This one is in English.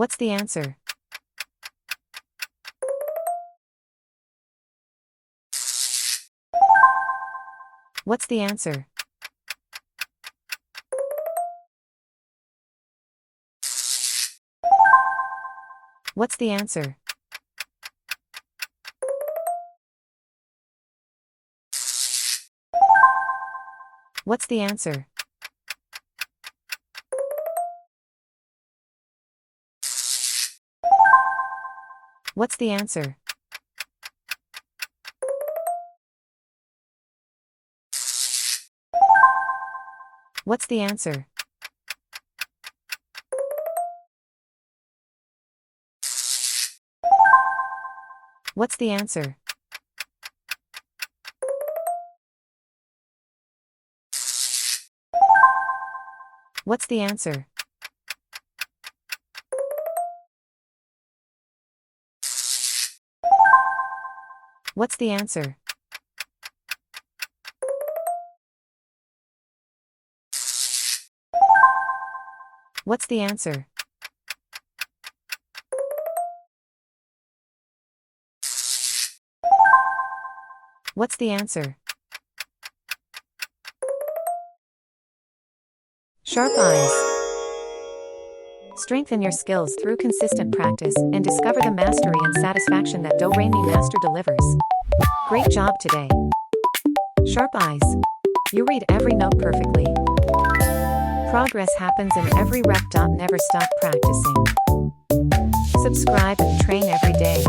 What's the answer? What's the answer? What's the answer? What's the answer? What's the answer? What's the answer? What's the answer? What's the answer? What's the answer? What's the answer? What's the answer? Sharp eyes. Strengthen your skills through consistent practice and discover the mastery and satisfaction that DoReMi Master delivers. Great job today. Sharp eyes. You read every note perfectly. Progress happens in every rep. Never stop practicing. Subscribe and train every day.